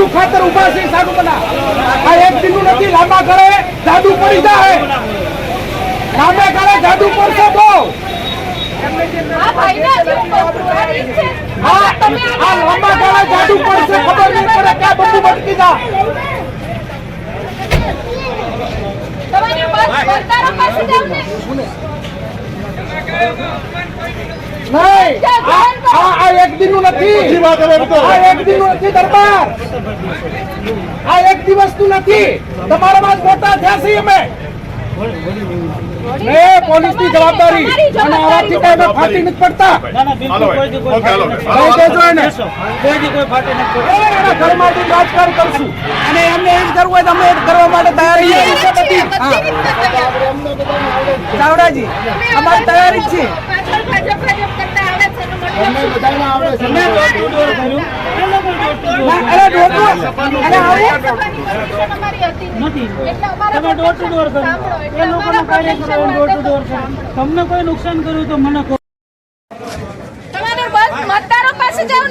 ખાતર ઉભા છે સાધુ બના આ એક દિનનું નથી લાંબા ગાળે જાદુ પડી જાય લાંબા ગાળે જાદુ પડશે તો લાંબા ગાળે જાદુ પડશે ખબર નહીં પડે ક્યાં બધું ભટકી જાય એક દિનનું નથી એક દિનનું નથી દરબાર આ એક દિવસનું નથી તમારામાં જ મોટા થયા છીએ અમે પોલીસ ની જવાબદારી અને આવાથી કઈ ફાટી નથી પડતા ઘરમાંથી રાજકારણ કરશું અને એમને એમ કરવું હોય તો અમે કરવા માટે તૈયારી ચાવડાજી અમારી તૈયારી જ છે તમને કોઈ નુકસાન કર્યું તો મને મતદારો પાસે જાવ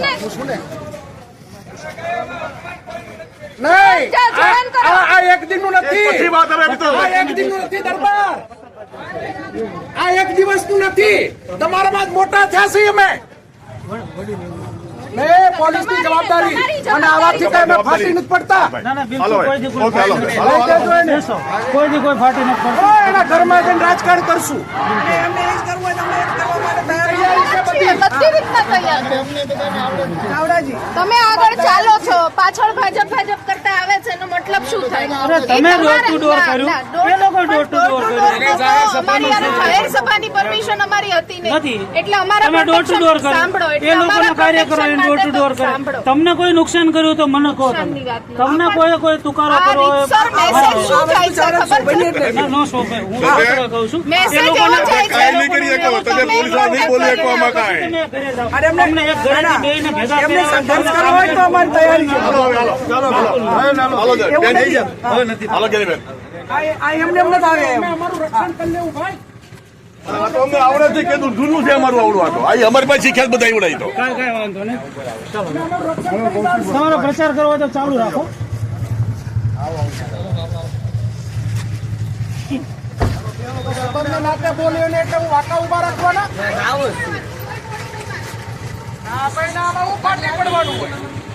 ને આ એક દિનનું નથી આ એક દિનનું નથી દરબાર આ એક દિવસનું નથી તમારામાં જ મોટા થયા છીએ અમે પોલીસ ની જવાબદારી અને આવાથી કઈ ફાટી નથી પડતા કોઈ ફાટી નથી પડતા એના ઘરમાં જઈને રાજકારણ કરશું એમને એ જ કરવું તમે આગળ ચાલો છો પાછળ ભાજપ કરતા આવે છે એનો મતલબ શું થાય તમે ડોર ટુ ડોર કર્યું એ લોકો ડોર ટુ ડોર કર્યું અમારી જાહેર સભાની પરમિશન અમારી હતી નહીં એટલે અમારા તમે ડોર ટુ ડોર કર્યું એ લોકોના કાર્યકરો ડોર ટુ ડોર કર્યું તમને કોઈ નુકસાન કર્યું તો મને કહો તમને કોઈ તુકારો કરો સર મેસેજ શું જાય છે ખબર છે નો શોભે હું કહું છું મેસેજ એવો જાય છે નહીં કરી શકો તમે પોલીસ નહીં બોલી શકો આમાં કાંઈ અરે અમને એક ઘરે બેને ભેગા એમને સંઘર્ષ કરવો હોય તો અમારી તૈયારી છે હાલો ગેરીબેન આ એમને એમ નથી આવે અમારું રક્ષણ કરી લેવું ભાઈ અમને આવડે છે કે જૂનું છે અમારું આવડું આતો આ અમારી પાસે શીખ્યા બધા આવડાય તો કઈ વાંધો નહીં ચાલો તમારો પ્રચાર કરવો તો ચાલુ રાખો નાતે બોલ્યો ને એટલે હું વાંકા ઉભા રાખવાના હા ભાઈ ના આમાં હું ફાટી પડવાનું હોય